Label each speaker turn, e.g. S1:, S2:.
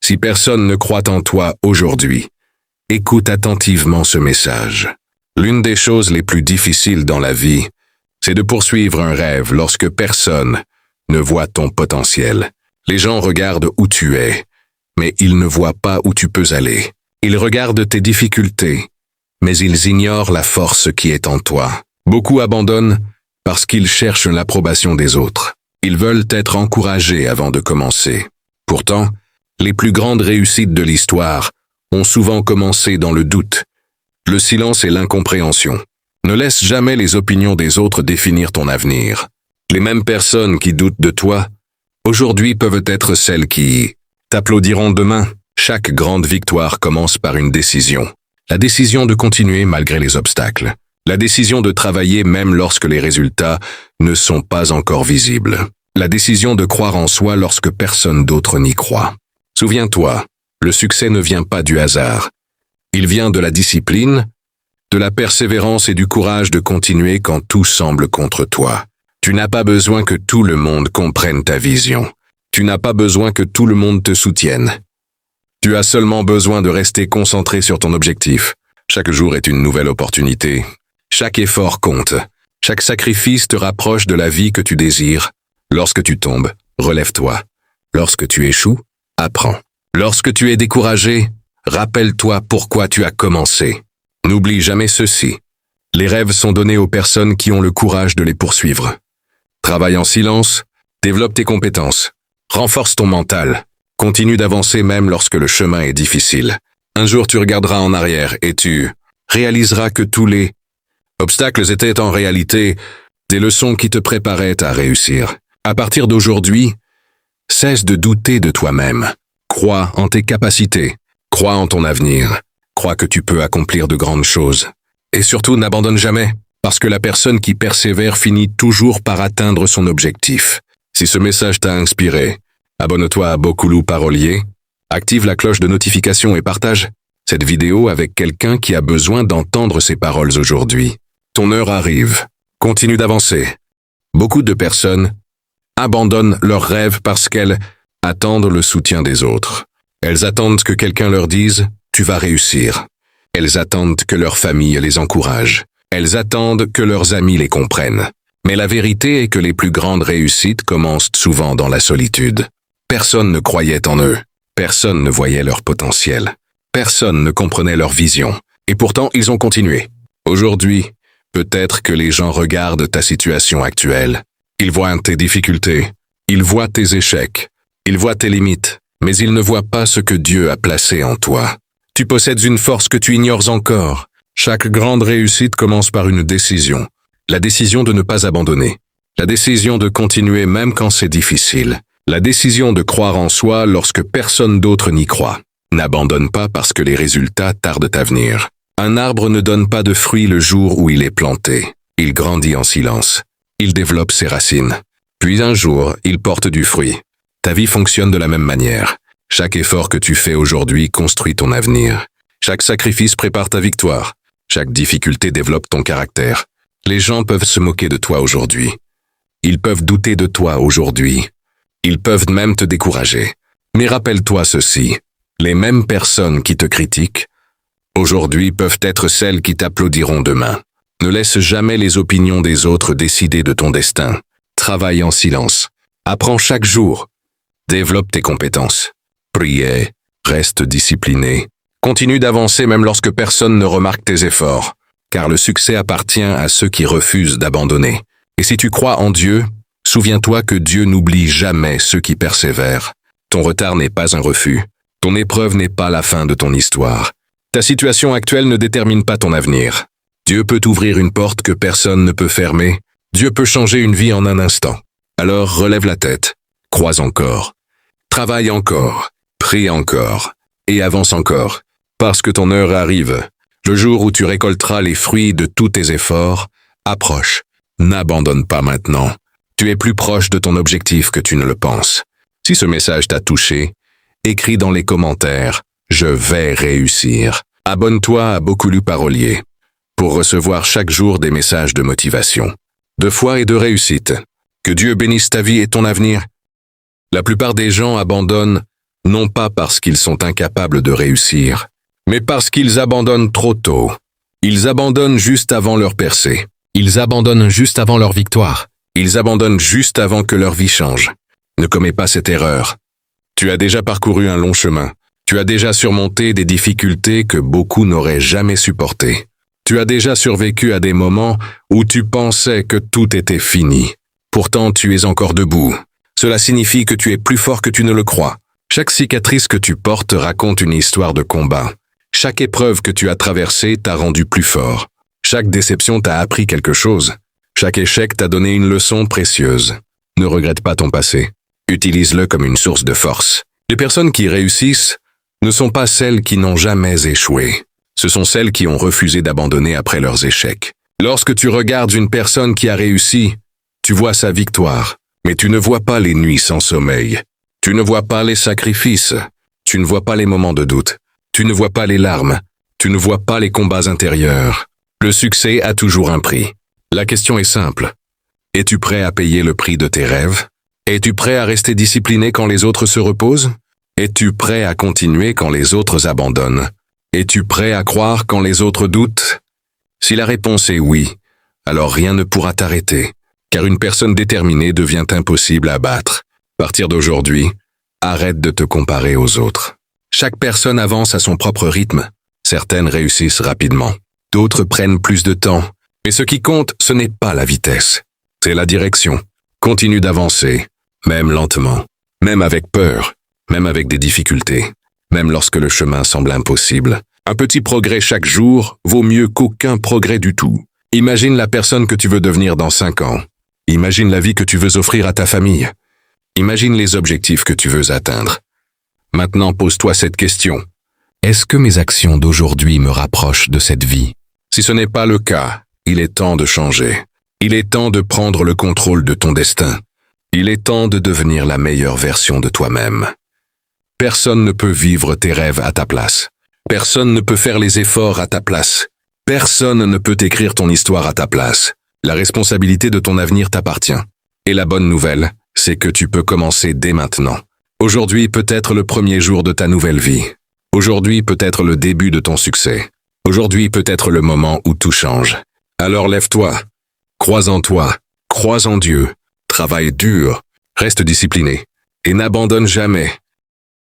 S1: Si personne ne croit en toi aujourd'hui, écoute attentivement ce message. L'une des choses les plus difficiles dans la vie, c'est de poursuivre un rêve lorsque personne ne voit ton potentiel. Les gens regardent où tu es, mais ils ne voient pas où tu peux aller. Ils regardent tes difficultés, mais ils ignorent la force qui est en toi. Beaucoup abandonnent parce qu'ils cherchent l'approbation des autres. Ils veulent être encouragés avant de commencer. Pourtant, les plus grandes réussites de l'histoire ont souvent commencé dans le doute, le silence et l'incompréhension. Ne laisse jamais les opinions des autres définir ton avenir. Les mêmes personnes qui doutent de toi, aujourd'hui peuvent être celles qui t'applaudiront demain. Chaque grande victoire commence par une décision. La décision de continuer malgré les obstacles. La décision de travailler même lorsque les résultats ne sont pas encore visibles. La décision de croire en soi lorsque personne d'autre n'y croit. Souviens-toi, le succès ne vient pas du hasard. Il vient de la discipline, de la persévérance et du courage de continuer quand tout semble contre toi. Tu n'as pas besoin que tout le monde comprenne ta vision. Tu n'as pas besoin que tout le monde te soutienne. Tu as seulement besoin de rester concentré sur ton objectif. Chaque jour est une nouvelle opportunité. Chaque effort compte. Chaque sacrifice te rapproche de la vie que tu désires. Lorsque tu tombes, relève-toi. Lorsque tu échoues, apprends. Lorsque tu es découragé, rappelle-toi pourquoi tu as commencé. N'oublie jamais ceci. Les rêves sont donnés aux personnes qui ont le courage de les poursuivre. Travaille en silence, développe tes compétences, renforce ton mental, continue d'avancer même lorsque le chemin est difficile. Un jour tu regarderas en arrière et tu réaliseras que tous les obstacles étaient en réalité des leçons qui te préparaient à réussir. À partir d'aujourd'hui, cesse de douter de toi-même. Crois en tes capacités, crois en ton avenir, crois que tu peux accomplir de grandes choses. Et surtout, n'abandonne jamais, parce que la personne qui persévère finit toujours par atteindre son objectif. Si ce message t'a inspiré, abonne-toi à Bokulu Parolier, active la cloche de notification et partage cette vidéo avec quelqu'un qui a besoin d'entendre ces paroles aujourd'hui. Ton heure arrive. Continue d'avancer. Beaucoup de personnes abandonnent leurs rêves parce qu'elles attendent le soutien des autres. Elles attendent que quelqu'un leur dise « tu vas réussir ». Elles attendent que leur famille les encourage. Elles attendent que leurs amis les comprennent. Mais la vérité est que les plus grandes réussites commencent souvent dans la solitude. Personne ne croyait en eux. Personne ne voyait leur potentiel. Personne ne comprenait leur vision. Et pourtant, ils ont continué. Aujourd'hui, peut-être que les gens regardent ta situation actuelle. Ils voient tes difficultés. Ils voient tes échecs. Ils voient tes limites. Mais ils ne voient pas ce que Dieu a placé en toi. Tu possèdes une force que tu ignores encore. Chaque grande réussite commence par une décision. La décision de ne pas abandonner. La décision de continuer même quand c'est difficile. La décision de croire en soi lorsque personne d'autre n'y croit. N'abandonne pas parce que les résultats tardent à venir. Un arbre ne donne pas de fruits le jour où il est planté. Il grandit en silence. Il développe ses racines. Puis un jour, il porte du fruit. Ta vie fonctionne de la même manière. Chaque effort que tu fais aujourd'hui construit ton avenir. Chaque sacrifice prépare ta victoire. Chaque difficulté développe ton caractère. Les gens peuvent se moquer de toi aujourd'hui. Ils peuvent douter de toi aujourd'hui. Ils peuvent même te décourager. Mais rappelle-toi ceci. Les mêmes personnes qui te critiquent, aujourd'hui peuvent être celles qui t'applaudiront demain. Ne laisse jamais les opinions des autres décider de ton destin. Travaille en silence. Apprends chaque jour. Développe tes compétences. Prie, reste discipliné. Continue d'avancer même lorsque personne ne remarque tes efforts, car le succès appartient à ceux qui refusent d'abandonner. Et si tu crois en Dieu, souviens-toi que Dieu n'oublie jamais ceux qui persévèrent. Ton retard n'est pas un refus. Ton épreuve n'est pas la fin de ton histoire. Ta situation actuelle ne détermine pas ton avenir. Dieu peut ouvrir une porte que personne ne peut fermer. Dieu peut changer une vie en un instant. Alors relève la tête, crois encore, travaille encore, prie encore, et avance encore, parce que ton heure arrive. Le jour où tu récolteras les fruits de tous tes efforts approche. N'abandonne pas maintenant. Tu es plus proche de ton objectif que tu ne le penses. Si ce message t'a touché, écris dans les commentaires « Je vais réussir ». Abonne-toi à Bokulu Parolier pour recevoir chaque jour des messages de motivation, de foi et de réussite. Que Dieu bénisse ta vie et ton avenir. La plupart des gens abandonnent non pas parce qu'ils sont incapables de réussir, mais parce qu'ils abandonnent trop tôt. Ils abandonnent juste avant leur percée. Ils abandonnent juste avant leur victoire. Ils abandonnent juste avant que leur vie change. Ne commets pas cette erreur. Tu as déjà parcouru un long chemin. Tu as déjà surmonté des difficultés que beaucoup n'auraient jamais supportées. Tu as déjà survécu à des moments où tu pensais que tout était fini. Pourtant, tu es encore debout. Cela signifie que tu es plus fort que tu ne le crois. Chaque cicatrice que tu portes raconte une histoire de combat. Chaque épreuve que tu as traversée t'a rendu plus fort. Chaque déception t'a appris quelque chose. Chaque échec t'a donné une leçon précieuse. Ne regrette pas ton passé. Utilise-le comme une source de force. Les personnes qui réussissent ne sont pas celles qui n'ont jamais échoué. Ce sont celles qui ont refusé d'abandonner après leurs échecs. Lorsque tu regardes une personne qui a réussi, tu vois sa victoire, mais tu ne vois pas les nuits sans sommeil. Tu ne vois pas les sacrifices. Tu ne vois pas les moments de doute. Tu ne vois pas les larmes. Tu ne vois pas les combats intérieurs. Le succès a toujours un prix. La question est simple. Es-tu prêt à payer le prix de tes rêves? Es-tu prêt à rester discipliné quand les autres se reposent? Es-tu prêt à continuer quand les autres abandonnent? Es-tu prêt à croire quand les autres doutent? Si la réponse est oui, alors rien ne pourra t'arrêter, car une personne déterminée devient impossible à battre. À partir d'aujourd'hui, arrête de te comparer aux autres. Chaque personne avance à son propre rythme. Certaines réussissent rapidement. D'autres prennent plus de temps. Mais ce qui compte, ce n'est pas la vitesse. C'est la direction. Continue d'avancer, même lentement, même avec peur, même avec des difficultés, même lorsque le chemin semble impossible. Un petit progrès chaque jour vaut mieux qu'aucun progrès du tout. Imagine la personne que tu veux devenir dans 5 ans. Imagine la vie que tu veux offrir à ta famille. Imagine les objectifs que tu veux atteindre. Maintenant, pose-toi cette question. Est-ce que mes actions d'aujourd'hui me rapprochent de cette vie? Si ce n'est pas le cas, il est temps de changer. Il est temps de prendre le contrôle de ton destin. Il est temps de devenir la meilleure version de toi-même. Personne ne peut vivre tes rêves à ta place. Personne ne peut faire les efforts à ta place. Personne ne peut écrire ton histoire à ta place. La responsabilité de ton avenir t'appartient. Et la bonne nouvelle, c'est que tu peux commencer dès maintenant. Aujourd'hui peut être le premier jour de ta nouvelle vie. Aujourd'hui peut être le début de ton succès. Aujourd'hui peut être le moment où tout change. Alors lève-toi, crois en toi, crois en Dieu, travaille dur, reste discipliné et n'abandonne jamais.